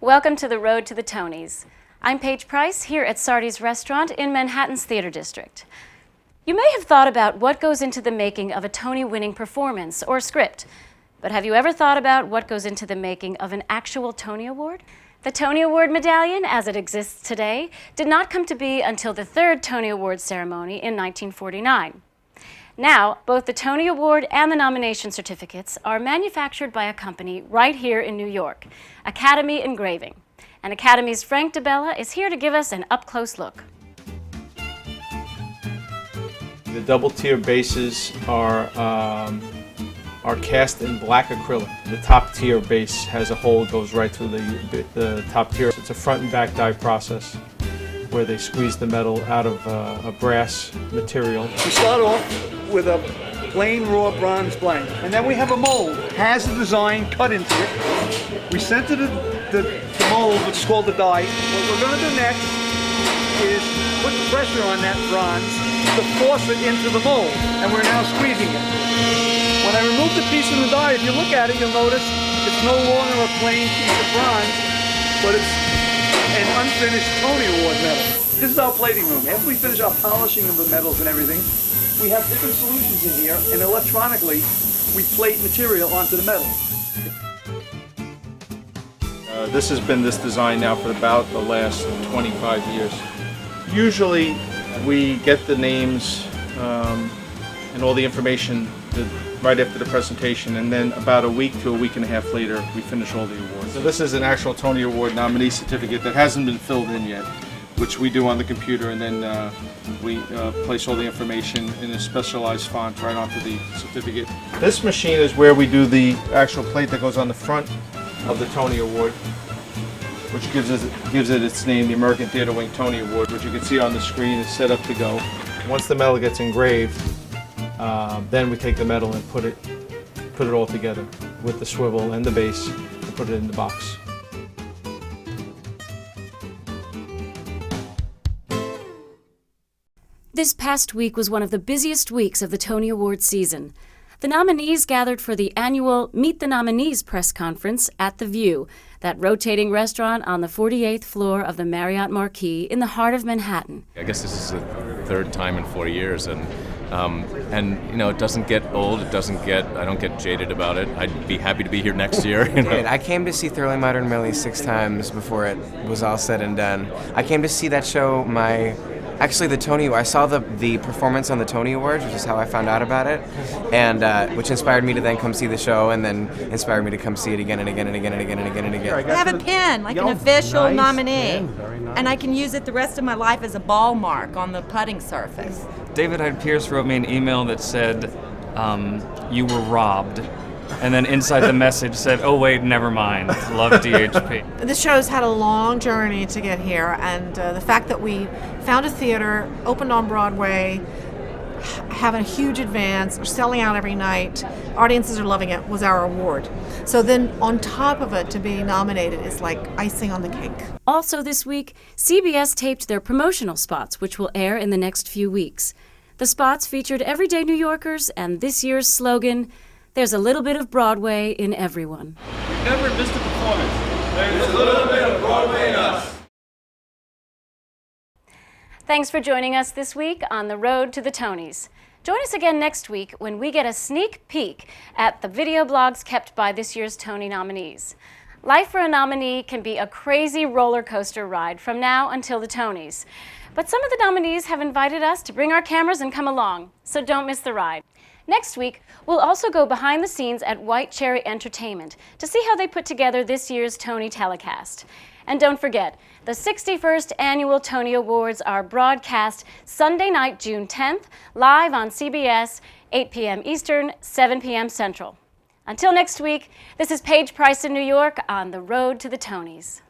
Welcome to the Road to the Tonys. I'm Paige Price here at Sardi's Restaurant in Manhattan's Theater District. You may have thought about what goes into the making of a Tony-winning performance or script, but have you ever thought about what goes into the making of an actual Tony Award? The Tony Award medallion, as it exists today, did not come to be until the third Tony Award ceremony in 1949. Now, both the Tony Award and the nomination certificates are manufactured by a company right here in New York, Academy Engraving. And Academy's Frank DeBella is here to give us an up-close look. The double-tier bases are cast in black acrylic. The top-tier base has a hole that goes right through the top tier. It's a front and back die process where they squeeze the metal out of a brass material. We start off with a plain raw bronze blank, and then we have a mold. Has a design cut into it. We center the mold, which is called the die. What we're going to do next is put pressure on that bronze to force it into the mold, and we're now squeezing it. When I remove the piece from the die, if you look at it, you'll notice it's no longer a plain piece of bronze, but it's an unfinished Tony Award medal. This is our plating room. After we finish our polishing of the metals and everything, we have different solutions in here, and electronically, we plate material onto the metal. This has been this design now for about the last 25 years. Usually, we get the names and all the information right after the presentation, and then about a week to a week and a half later, we finish all the awards. So this is an actual Tony Award nominee certificate that hasn't been filled in yet, which we do on the computer, and then we place all the information in a specialized font right onto the certificate. This machine is where we do the actual plate that goes on the front of the Tony Award, which gives it its name, the American Theater Wing Tony Award, which you can see on the screen is set up to go. Once the metal gets engraved, then we take the metal and put it all together with the swivel and the base and put it in the box. This past week was one of the busiest weeks of the Tony Award season. The nominees gathered for the annual Meet the Nominees press conference at The View, that rotating restaurant on the 48th floor of the Marriott Marquis in the heart of Manhattan. I guess this is the third time in 4 years, and you know, it doesn't get old. I don't get jaded about it. I'd be happy to be here next year. You know? I came to see Thoroughly Modern Millie 6 times before it was all said and done. I came to see that show. Actually, the Tony. I saw the performance on the Tony Awards, which is how I found out about it, and which inspired me to then come see the show, and then inspired me to come see it again and again and again and again and again and again. I have a pin, like an official nominee, and I can use it the rest of my life as a ball mark on the putting surface. David Hyde Pierce wrote me an email that said, "You were robbed." And then inside the message said, "Oh wait, never mind. Love DHP." This show's had a long journey to get here, and the fact that we found a theater, opened on Broadway, have a huge advance, are selling out every night, audiences are loving it, was our award. So then on top of it, to be nominated is like icing on the cake. Also this week, CBS taped their promotional spots, which will air in the next few weeks. The spots featured everyday New Yorkers and this year's slogan, "There's a little bit of Broadway in everyone." We've never missed a performance. There's a little bit of Broadway in us. Thanks for joining us this week on the Road to the Tonys. Join us again next week when we get a sneak peek at the video blogs kept by this year's Tony nominees. Life for a nominee can be a crazy roller coaster ride from now until the Tonys. But some of the nominees have invited us to bring our cameras and come along, so don't miss the ride. Next week, we'll also go behind the scenes at White Cherry Entertainment to see how they put together this year's Tony telecast. And don't forget, the 61st Annual Tony Awards are broadcast Sunday night, June 10th, live on CBS, 8 p.m. Eastern, 7 p.m. Central. Until next week, this is Paige Price in New York on the Road to the Tonys.